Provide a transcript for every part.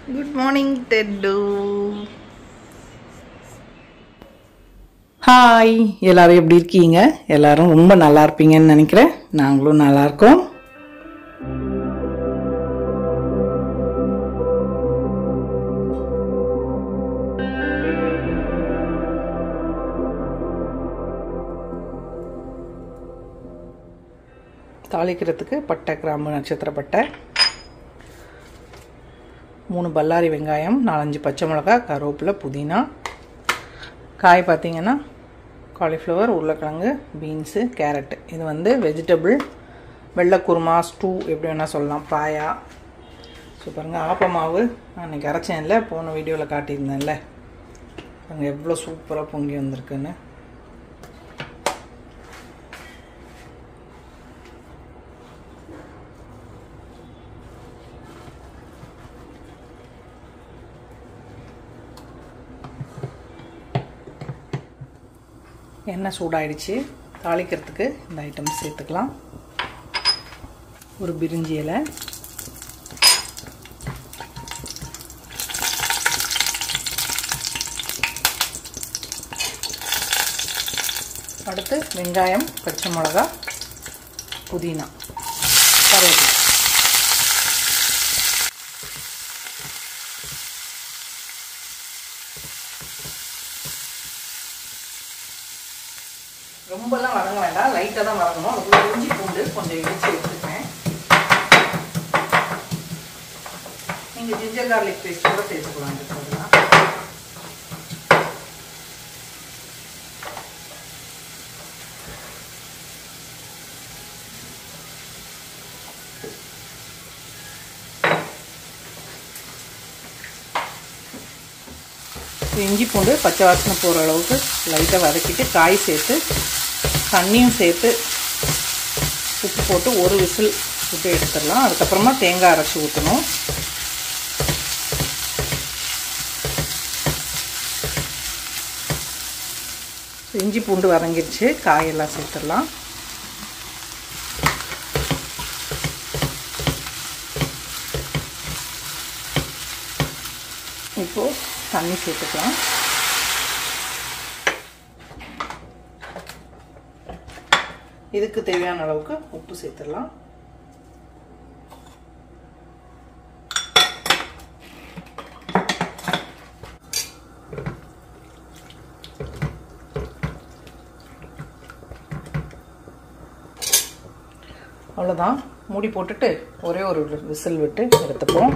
Good morning, Teddu. Hi, எல்லாரும் எப்படி இருக்கீங்க? எல்லாரும் ரொம்ப நல்லா இருப்பீங்கன்னு நினைக்கிறேன். நாங்களும் நல்லா இருக்கோம். தாளிக்கிறதுக்கு பட்டை, கிராம்பு, நட்சத்திர பட்டை, 3 பல்லாரி வெங்காயம், 4-5 பச்சை மிளகாய், கருவேப்பிலை, புதினா. காய் பார்த்திங்கன்னா காலிஃப்ளவர், உருளைக்கிழங்கு, பீன்ஸு, கேரட்டு. இது வந்து வெஜிடபிள் வெள்ளை குருமா, ஸ்டூ எப்படி வேணால் சொல்லலாம், பாயா. பாருங்க, ஆப்பமாவு நான் இன்றைக்கி அரைச்சேன்ல, போன வீடியோவில் காட்டியிருந்தேன்ல. அங்கே எவ்வளோ சூப்பராக பொங்கி வந்திருக்குன்னு. எண்ணெய் சூடாயிடுச்சு. தாளிக்கிறதுக்கு இந்த ஐட்டம் சேர்த்துக்கலாம். ஒரு பிரிஞ்சி இலை, அடுத்து வெங்காயம், பச்சை மிளகாய், புதினா, கருவேப்பிலை. ரொம்பலாம் வதங்க வேண்டாம், லைட்டாக தான் வதங்கணும். அதுக்குள்ள இஞ்சி பூண்டு கொஞ்சம் இடிச்சு எடுத்துப்பேன். நீங்கள் ஜிஞ்சர் கார்லிக் பேஸ்ட் கூட சேர்த்துக்கலாம். இஞ்சி பூண்டு பச்சை வாசனை போகிற அளவுக்கு லைட்டாக வதக்கிட்டு காய் சேர்த்து தண்ணியும் சேர்த்து உப்பு போட்டு ஒரு விசில் விட்டு எடுத்துடலாம். அதுக்கப்புறமா தேங்காய் அரைச்சி ஊற்றணும். இஞ்சி பூண்டு வதங்கிடுச்சு, காயெல்லாம் சேர்த்துடலாம். இப்போது தண்ணி சேர்த்துக்கலாம். இதுக்கு தேவையான அளவுக்கு உப்பு சேர்த்துடலாம். அவ்வளோதான், மூடி போட்டுட்டு ஒரே ஒரு விசில் விட்டு எடுத்துப்போம்.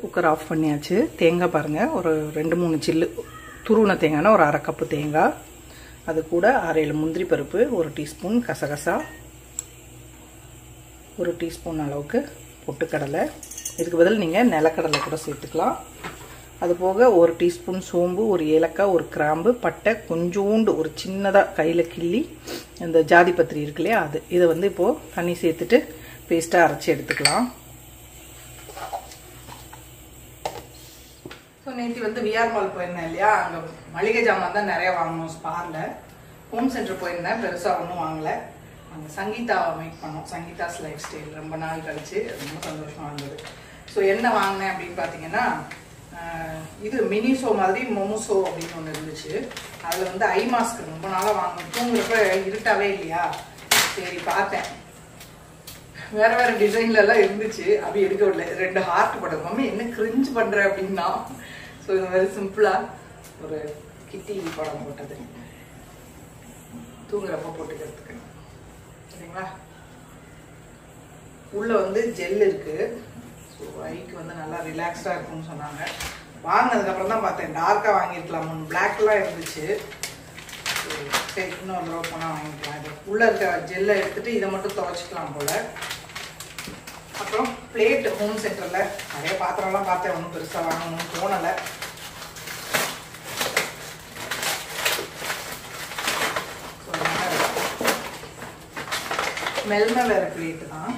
குக்கர் ஆஃப் பண்ணியாச்சு. தேங்காய் பாருங்கள், ஒரு 2-3 சில்லு துருவின தேங்காய்னா ஒரு 1/2 கப்பு தேங்காய். அது கூட 6-7 முந்திரி பருப்பு, 1 டீஸ்பூன் கசகசா, 1 டீஸ்பூன் அளவுக்கு பொட்டுக்கடலை. இதுக்கு பதில் நீங்கள் நிலக்கடலை கூட சேர்த்துக்கலாம். அது போக 1 டீஸ்பூன் சோம்பு, 1 ஏலக்காய், 1 கிராம்பு, பட்டை, கொஞ்சோண்டு ஒரு சின்னதாக கையில் கிள்ளி இந்த ஜாதி பத்திரி இருக்கு இல்லையா, அது. இதை வந்து இப்போது தண்ணி சேர்த்துட்டு பேஸ்ட்டாக அரைச்சி எடுத்துக்கலாம். ஸோ நேற்று வந்து விஆர் மால் போயிருந்தேன் இல்லையா, அங்கே மளிகை ஜாமான் தான் நிறையா வாங்கணும். ஸ்பாரில் ஹோம் சென்டர் போயிருந்தேன், பெருசாக ஒன்றும் வாங்கலை. அங்கே சங்கீதாவை மேக் பண்ணோம், சங்கீதாஸ் லைஃப் ஸ்டைல். ரொம்ப நாள் கழிச்சு ரொம்ப சந்தோஷமாக இருந்தது. ஸோ என்ன வாங்கினேன் அப்படின்னு பார்த்தீங்கன்னா, இது மினிசோ மாதிரி மொமோசோ அப்படின்னு ஒன்று இருந்துச்சு. அதில் வந்து ஐ மாஸ்க் ரொம்ப நாளாக வாங்கணும். தூங்குறப்ப இருட்டாவே இல்லையா, சரி பார்த்தேன். வேற வேற டிசைன்லலாம் இருந்துச்சு, அப்படி எடுக்க விடல. 2 ஹார்ட் போட்டது. மம்மி என்ன கிரிஞ்ச் பண்ணுற அப்படின்னா, ஸோ இது மாதிரி சிம்பிளாக ஒரு கிட்டி படம் போட்டது, தூங்குறப்ப போட்டுக்கிறதுக்கு. சரிங்களா? உள்ள வந்து ஜெல் இருக்கு. ஸோ ஐக்கு வந்து நல்லா ரிலாக்ஸ்டாக இருக்கும்னு சொன்னாங்க. வாங்கினதுக்கப்புறம் தான் பார்த்தேன் டார்க்காக வாங்கியிருக்கலாம். பிளாக்லாம் இருந்துச்சு. சரி இன்னொரு தடவை போனால் வாங்கிக்கலாம். இது உள்ளே இருக்க ஜெல்லை எடுத்துகிட்டு இதை மட்டும் துவைச்சிக்கலாம் போல். அப்புறம் பிளேட் ஹோம் சென்டரில் நிறைய பாத்திரம்லாம் பார்த்தேன். ஒன்றும் பெருசாக வாங்கணும்னு தோணலை. மெல்ம வேறு பிளேட்டு தான்.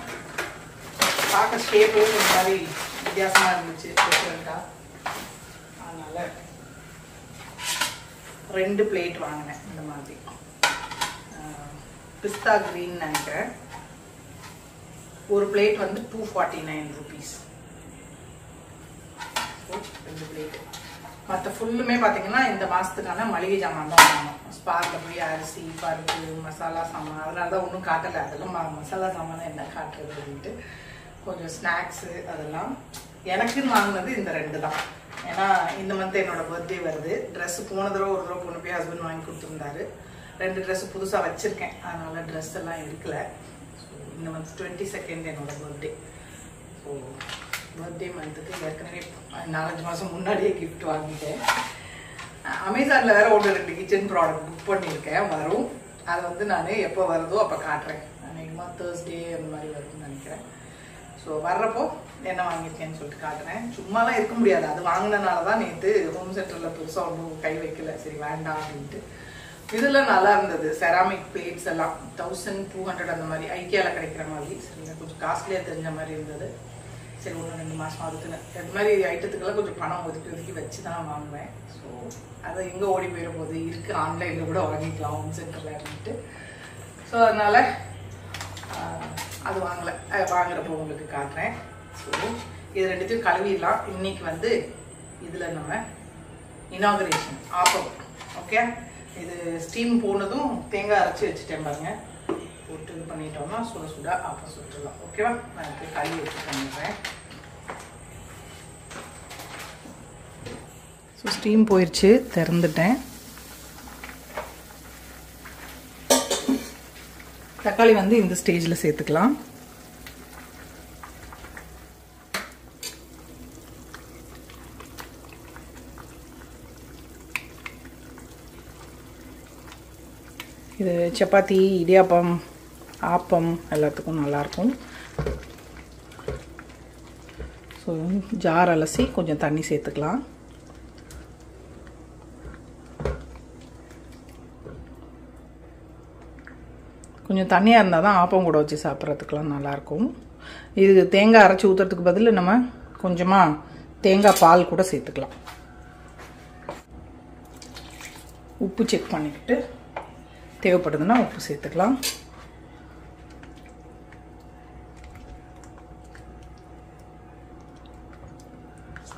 பார்க்க ஷேப்பு இந்த மாதிரி வித்தியாசமாக இருந்துச்சு டிஃப்ரெண்ட்டாக. அதனால் 2 பிளேட் வாங்கினேன். இந்த மாதிரி பிஸ்தா க்ரீன் நினைக்கிறேன். ஒரு பிளேட் வந்து 249 rupees. 2 பிளேட். மற்ற ஃபுல்லுமே பார்த்தீங்கன்னா இந்த மாதத்துக்கான மளிகை ஜாமான் தான் வாங்கணும். ஸ்பாரில் போய் அரிசி, பருப்பு, மசாலா சாமான் அதனால தான் ஒன்றும் காட்டலை. அதெல்லாம் மசாலா சாமான் என்ன காட்டுறது அப்படின்ட்டு கொஞ்சம் ஸ்நாக்ஸு அதெல்லாம் எனக்குன்னு வாங்கினது இந்த 2 தான். ஏன்னா இந்த மந்த் என்னோட பர்த்டே வருது. ட்ரெஸ்ஸு போன தடவை ஒரு தடவை பொண்ணு போய் ஹஸ்பண்ட் வாங்கி கொடுத்துருந்தாரு. 2 ட்ரெஸ்ஸு புதுசாக வச்சுருக்கேன். அதனால் ட்ரெஸ் எல்லாம் எடுக்கலை. ஸோ இந்த மந்த் 22nd என்னோட பர்த்டே. ஸோ பர்த்டே மந்த்துக்கு ஏற்கனவே 4-5 மாதம் முன்னாடியே கிஃப்ட் வாங்கிட்டேன். அமேசானில் வேறு 1-2 கிச்சன் ப்ராடக்ட் புக் பண்ணியிருக்கேன். வரும். அதை வந்து நான் எப்போ வருதோ அப்போ காட்டுறேன். அநேகமாக தேர்ஸ்டே அந்த மாதிரி வரும்னு நினைக்கிறேன். ஸோ வர்றப்போ என்ன வாங்கியிருக்கேன்னு சொல்லிட்டு காட்டுறேன். சும்மாலாம் இருக்க முடியாது. அது வாங்கினனால தான் நேற்று ஹோம் சென்டரில் பெருசாக ஒன்றும் கை வைக்கல. சரி வேண்டாம் அப்படின்ட்டு. இதெல்லாம் நல்லா இருந்தது. செராமிக் பிளேட்ஸ் எல்லாம் 1200 அந்த மாதிரி ஐக்கியாவில் கிடைக்கிற மாதிரி. சரிங்க, கொஞ்சம் காஸ்ட்லியாக தெரிஞ்ச மாதிரி இருந்தது. சரி 1-2 மாதம் அதுக்குன்னு இந்த மாதிரி ஐட்டத்துக்கெல்லாம் கொஞ்சம் பணம் ஒதுக்கி வச்சு தான் வாங்குவேன். ஸோ அதை எங்கே ஓடி போயிட போது இருக்குது. ஆன்லைனில் கூட வாங்கிக்கலாம் ஹோம் சென்டரில் இருந்துட்டு. ஸோ அதனால் அது வாங்கலை. வாங்குறப்போ உங்களுக்கு காட்டுறேன். ஸோ இது 2த்தையும் கழுவிடலாம். இன்னைக்கு வந்து இதில் நம்ம இனாகரேஷன் ஆப்பம். ஓகே, இது ஸ்டீம் போனதும் தேங்காய் அரைச்சி வச்சுட்டேன் பாருங்க. போட்டு இது பண்ணிட்டோம்னா சுட சுட ஆப்பம் சுட்டுடலாம். ஓகேவா? நான் இப்போ கழுவி வச்சு பண்ணிடுறேன். ஸோ ஸ்டீம் போயிடுச்சு, திறந்துட்டேன். தக்காளி வந்து இந்த ஸ்டேஜில் சேர்த்துக்கலாம். இது சப்பாத்தி, இடியாப்பம், ஆப்பம் எல்லாத்துக்கும் நல்லாயிருக்கும். ஸோ ஜார் அலசி கொஞ்சம் தண்ணி சேர்த்துக்கலாம். கொஞ்சம் தண்ணியாக இருந்தால் தான் ஆப்பம் கூட வச்சு சாப்பிட்றதுக்கெலாம் நல்லாயிருக்கும். இது தேங்காய் அரைச்சி ஊற்றுறதுக்கு பதில் நம்ம கொஞ்சமாக தேங்காய் பால் கூட சேர்த்துக்கலாம். உப்பு செக் பண்ணிக்கிட்டு தேவைப்படுதுன்னா உப்பு சேர்த்துக்கலாம்.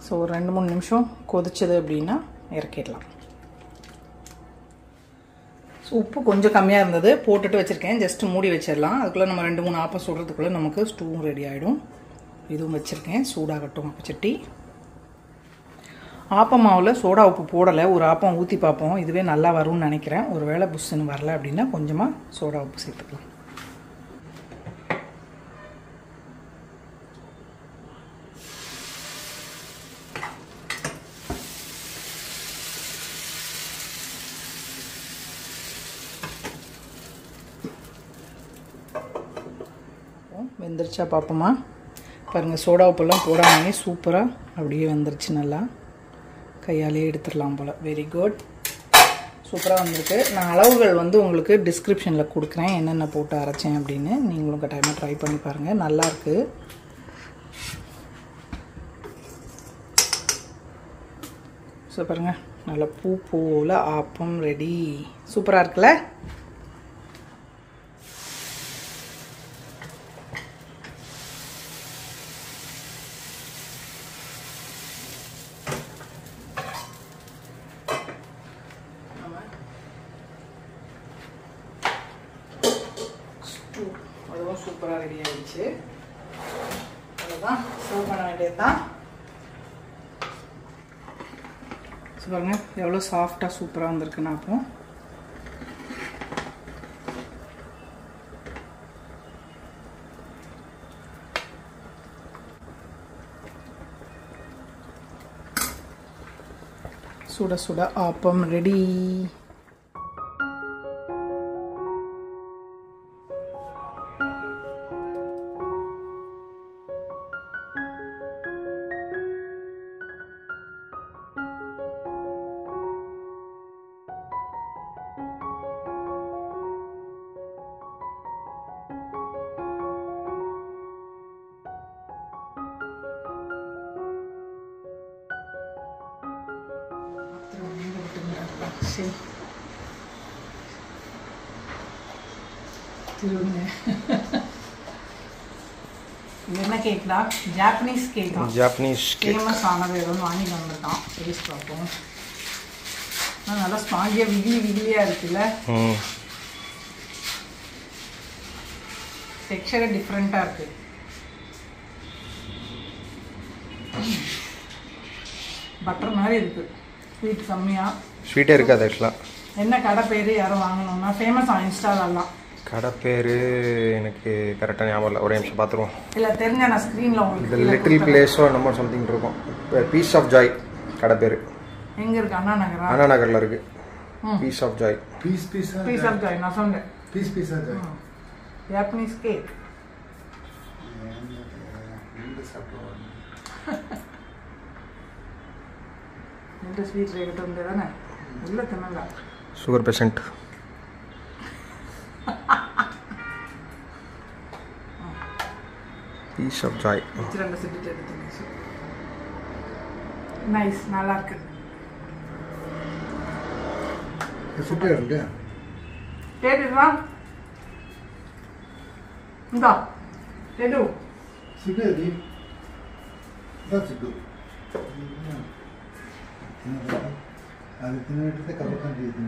ஸோ ஒரு 2-3 நிமிஷம் கொதிச்சது அப்படின்னா இறக்கிடலாம். ஸோ உப்பு கொஞ்சம் கம்மியாக இருந்தது, போட்டுட்டு வச்சுருக்கேன். ஜஸ்ட்டு மூடி வச்சிடலாம். அதுக்குள்ளே நம்ம 2-3 ஆப்பம் சுடுறதுக்குள்ளே நமக்கு ஸ்டூவும் ரெடி ஆகிடும். இதுவும் வச்சுருக்கேன், சூடாகட்டும். ஆப்பச்சட்டி ஆப்பம் மாவில் சோடா உப்பு போடலை. ஒரு ஆப்பம் ஊற்றி பார்ப்போம், இதுவே நல்லா வரும்னு நினைக்கிறேன். ஒரு வேளை புஷ்ஷுன்னு வரல அப்படின்னா கொஞ்சமாக சோடா உப்பு சேர்த்துக்கலாம். வெந்துருச்சா பார்ப்போமா? பாருங்கள், சோடா உப்பெல்லாம் போடாமே சூப்பராக அப்படியே வந்துருச்சு. நல்லா கையாலே எடுத்துடலாம் போல். வெரி குட், சூப்பராக வந்திருக்கு. நான் அளவுகள் வந்து உங்களுக்கு டிஸ்கிரிப்ஷனில் கொடுக்குறேன், என்னென்ன போட்டு அரைச்சேன் அப்படின்னு. நீங்களும் கட்டாயமாக ட்ரை பண்ணி பாருங்கள், நல்லாயிருக்கு. ஸோ பாருங்கள், நல்லா பூ போல் ஆப்பம் ரெடி. சூப்பராக இருக்குல்ல? அதுவும் சூப்பராக ரெடி ஆகிடுச்சு. அவ்வளோதான், சர்வ் பண்ண வேண்டியது தான். பாருங்க எவ்வளோ சாஃப்டாக சூப்பராக வந்திருக்குன்னா. அப்போ சுட சுட ஆப்பம் ரெடி. என்ன கேக்டா? ஜாப்பனீஸ் கேக்கா? ஜாப்பனீஸ் கேக் ஃபேமஸ் ஆனது ஏதோன்னு வாங்கிட்டு வந்துட்டான். டேஸ்ட் பார்ப்போம். நல்லா ஸ்பாஞ்சியா விகிலியா இருக்குல்ல. டெக்ஸ்சரே டிஃப்ரெண்டா இருக்கு. பட்டர் மாதிரி இருக்கு. ஸ்வீட் கம்மியா. ஸ்வீட்டே இருக்காது ஆக்சுவலா. என்ன கடை பேரு யாரும் வாங்கணும்னா ஃபேமஸ் ஆன் இன்ஸ்டாலலாம். கடை பேரு எனக்கு கரெக்டாக ஞாபகம் இல்லை. ஒரே நிமிஷம் பார்த்துருவோம். இல்லை தெரிஞ்ச நான் ஸ்க்ரீனில் உங்களுக்கு இந்த லிட்டில் பிளேஸோ நம்ம சம்திங் இருக்கும். பீஸ் ஆஃப் ஜாய் கடை பேர். எங்கே இருக்கு? அண்ணா நகரா? அண்ணா நகரில் இருக்கு. Piece of joy. Piece of joy நான் சொன்னேன். Piece of joy. Japanese cake. இந்த ஸ்வீட் ரேட் வந்து தானே உள்ள தின்னல. Sugar patient. Piece of joy. Nice, நல்லா இருக்கு. சூப்பரா இருக்கு. கேக்குதா? இந்தா கேடு. சிகரெட். That's good. அது தின்னுட்டு கவர் பண்ணிட்டு